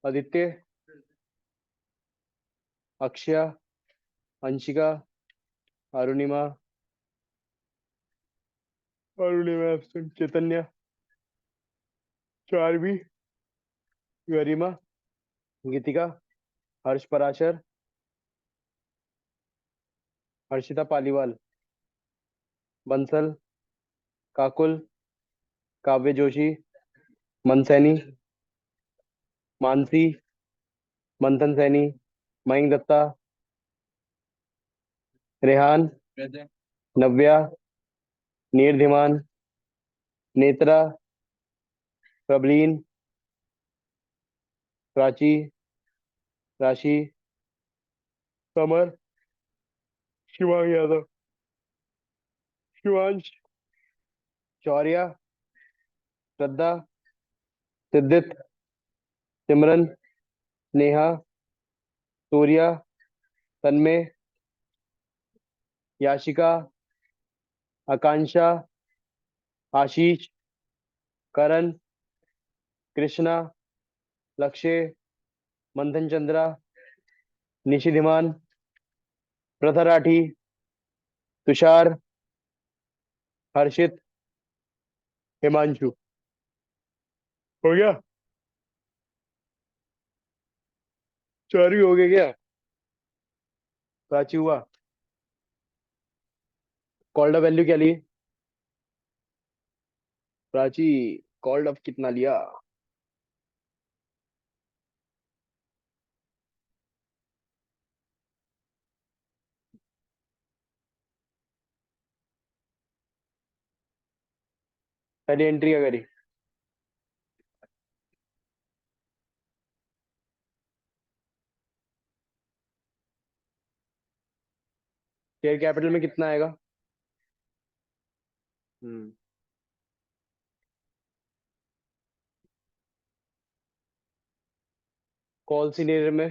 आदित्य, अक्षया, अंशिका, अरुणिमा, अरुणिमा absent, चैतन्य, चारवी, गरिमा, गीतिका, हर्ष पराशर, हर्षिता पालीवाल, बंसल, काकुल, काव्य जोशी, मनसैनी, मानसी, मंथन सैनी, मयंक दत्ता, रेहान, नव्या, नीर धीमान, नेत्रा, प्रबलीन, प्राची, राशि, समर, शिवांग यादव, शिवांश, शौर्या, श्रद्धा, सिद्धित, सिमरन, नेहा, सूर्या, तन्मय, याशिका, आकांक्षा, आशीष, करण, कृष्णा, लक्ष्य, मंथन चंद्रा, निशी धीमान, प्रथा राठी, तुषार, हर्षित, हिमांशु। हो गया? चार ही हो गए क्या? प्राची हुआ। कॉल्ड वैल्यू क्या ली? प्राची, कॉल्ड अप कितना लिया? पहली एंट्री क्या करी? शेयर कैपिटल में कितना आएगा? हम्म। कॉल सीनियर में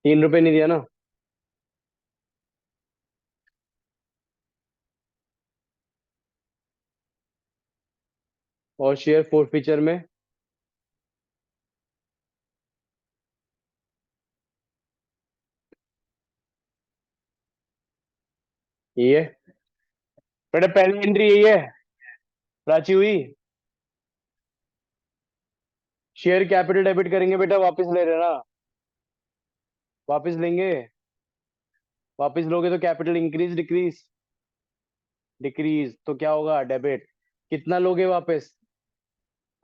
3 रुपए नहीं दिया ना? और शेयर फोर फीचर में ये है। बेटा पहली एंट्री यही है। प्राची हुई। शेयर कैपिटल डेबिट करेंगे बेटा, वापस ले रहे ना? वापस लेंगे। वापस लोगे तो कैपिटल इंक्रीज डिक्रीज? डिक्रीज तो क्या होगा? डेबिट। कितना लोगे वापस?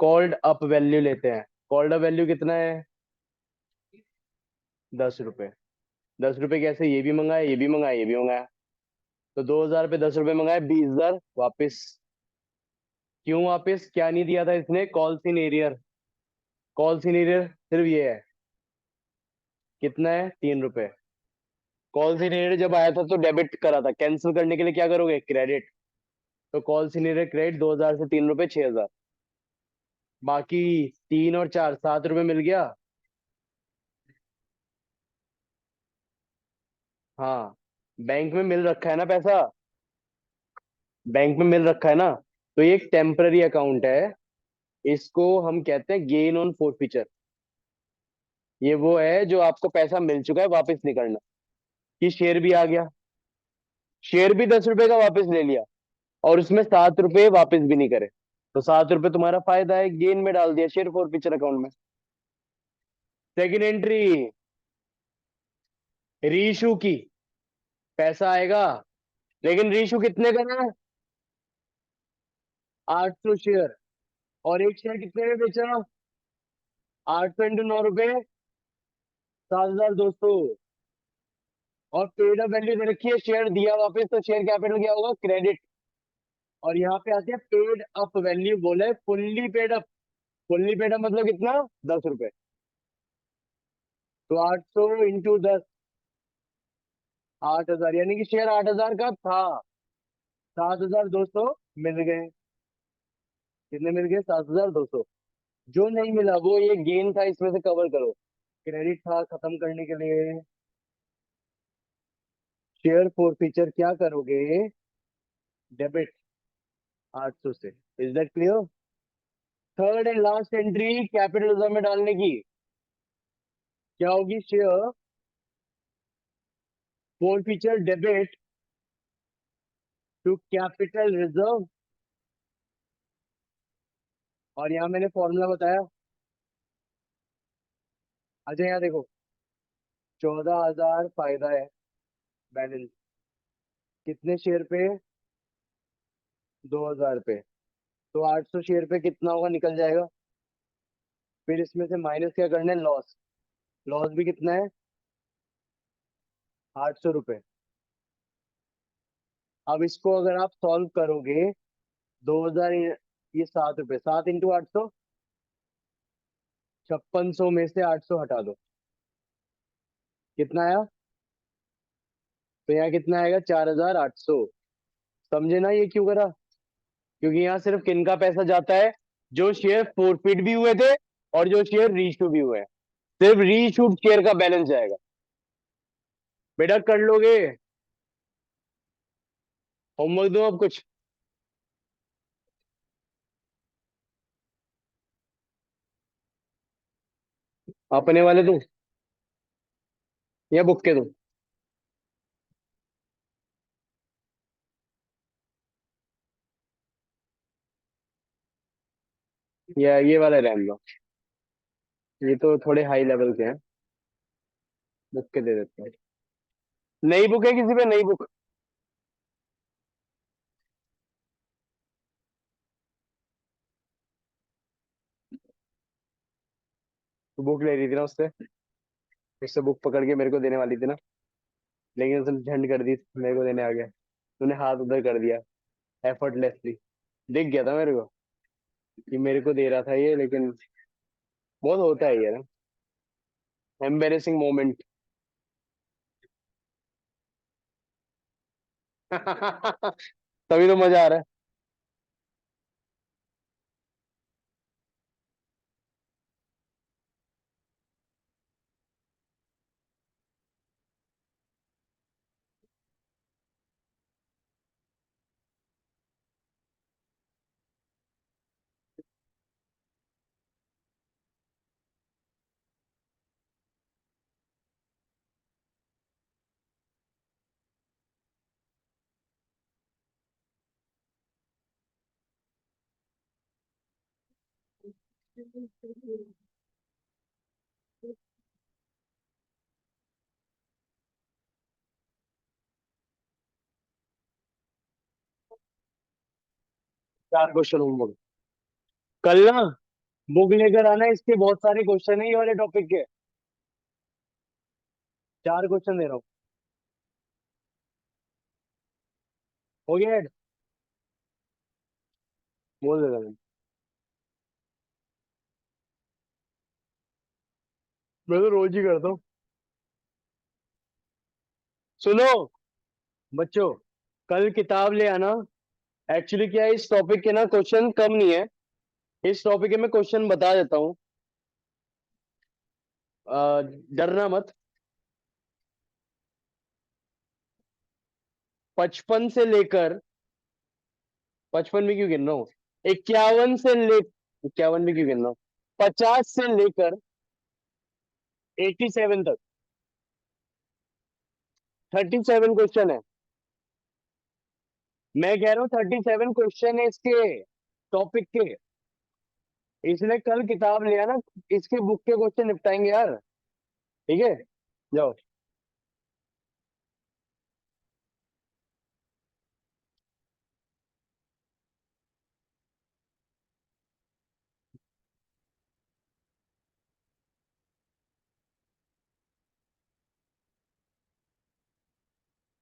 कॉल्ड अप वैल्यू लेते हैं। कॉल्ड अप वैल्यू कितना है? 10 रुपए। 10 रुपए कैसे? ये भी मंगाया, ये भी मंगाया, ये भी मंगाया। तो 2,000 पे 10 रुपए मंगाए, 20,000 वापस। क्यों वापस? क्या नहीं दिया था इसने? Call in arrear. Call in arrear सिर्फ ये है। कितना है? 3 रुपए। कॉल इन एरियर जब आया था तो डेबिट करा था, कैंसिल करने के लिए क्या करोगे? क्रेडिट। तो कॉल इन एरियर क्रेडिट 2,000 से 3 रुपए 6,000। बाकी 3 और 4 7 रुपए मिल गया। हाँ। बैंक में मिल रखा है ना पैसा? बैंक में मिल रखा है ना? तो ये एक टेम्पररी अकाउंट है। इसको हम कहते हैं गेन ऑन फोर्फीचर। ये वो है जो आपको पैसा मिल चुका है, वापस नहीं करना। कि शेयर भी आ गया। शेयर भी 10 रुपए का वापस ले लिया। और उसमें 7 रुपए वापस भी नहीं करे। तो 7 रुपए तुम्हारा फायदा है, गेन में डाल दिया शेयर फोर्फीचर अकाउंट में। सेकंड एंट्री, रीइशू की। पैसा आएगा। लेकिन रीइशू कितने का है? 800 शेयर। और एक शेयर कितने में बेचा? 800 × 9 रुपए, 7,200। और पेड अप वैल्यू दे रखी है, शेयर दिया वापस तो शेयर कैपिटल क्या होगा? क्रेडिट। और यहाँ पे आती है पेड अप वैल्यू, बोले fully paid up. Fully paid up मतलब कितना? 10 रुपए। तो 800 × 10, 8,000। यानी कि शेयर 8,000 का था, 7,200 मिल गए। कितने मिल गए? 7,200। जो नहीं मिला वो ये गेन था, इसमें से कवर करो। क्रेडिट था, खत्म करने के लिए। शेयर फोर फीचर क्या करोगे? डेबिट 800 से। Is that clear? Third and last entry capital reserve में डालने की क्या होगी? Share forfeiture debit to capital reserve. और यहाँ मैंने फॉर्मूला बताया। अच्छा यहाँ देखो, 14,000 फायदा है, बैलेंस कितने शेयर पे? 2,000 पे। तो 800 शेयर पे कितना होगा? निकल जाएगा। फिर इसमें से माइनस क्या करना है? लॉस। लॉस भी कितना है? 800 रुपये। अब इसको अगर आप सॉल्व करोगे, 2,000, ये 7 रुपये, 7 × 800, 5600 में से 800 हटा दो। कितना आया? तो यहाँ कितना आएगा? 4,800। समझे ना ये क्यों करा? क्योंकि यहाँ सिर्फ किन का पैसा जाता है? जो शेयर फोरफिट भी हुए थे और जो शेयर रीइशू भी हुए हैं। सिर्फ रीइशूड शेयर का बैलेंस जाएगा। बेटा कर लोगे? होमवर्क दो अब कुछ? अपने वाले दूं या बुक के दूं? या ये वाले रहने दो, ये तो थोड़े हाई लेवल के हैं। बुक के दे देते हैं। नई बुक है किसी पे, नई बुक? तो बुक ले रही थी ना उससे, उससे बुक पकड़ के मेरे को देने वाली थी ना, लेकिन उसने झंड कर दी, मेरे को देने आ गया। तूने हाथ उधर कर दिया एफर्टलेसली। दिख गया था मेरे को कि मेरे को दे रहा था ये, लेकिन बहुत होता है ये ना, एम्बेरेसिंग मोमेंट। तभी तो मजा आ रहा है। चार क्वेश्चन होंगे कल ना। बुक लेकर आना, इसके बहुत सारे क्वेश्चन है ये वाले टॉपिक के। चार क्वेश्चन दे रहा हूँ। हो गया ऐड? बोल देगा मैं तो रोज ही करता हूँ। सुनो बच्चों, कल किताब ले आना। एक्चुअली क्या है, इस टॉपिक के ना क्वेश्चन कम नहीं है। इस टॉपिक के मैं क्वेश्चन बता देता हूँ। डरना मत। 55 से लेकर, 55 में क्यों गिन रहा हूँ, 51 से ले, 51 में क्यों गिन रहा हूँ, 50 से लेकर 87 तक 37 क्वेश्चन है। मैं कह रहा हूँ 37 क्वेश्चन है इसके टॉपिक के। इसलिए कल किताब ले आना, इसके बुक के क्वेश्चन निपटाएंगे यार। ठीक है, जाओ।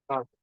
हाँ।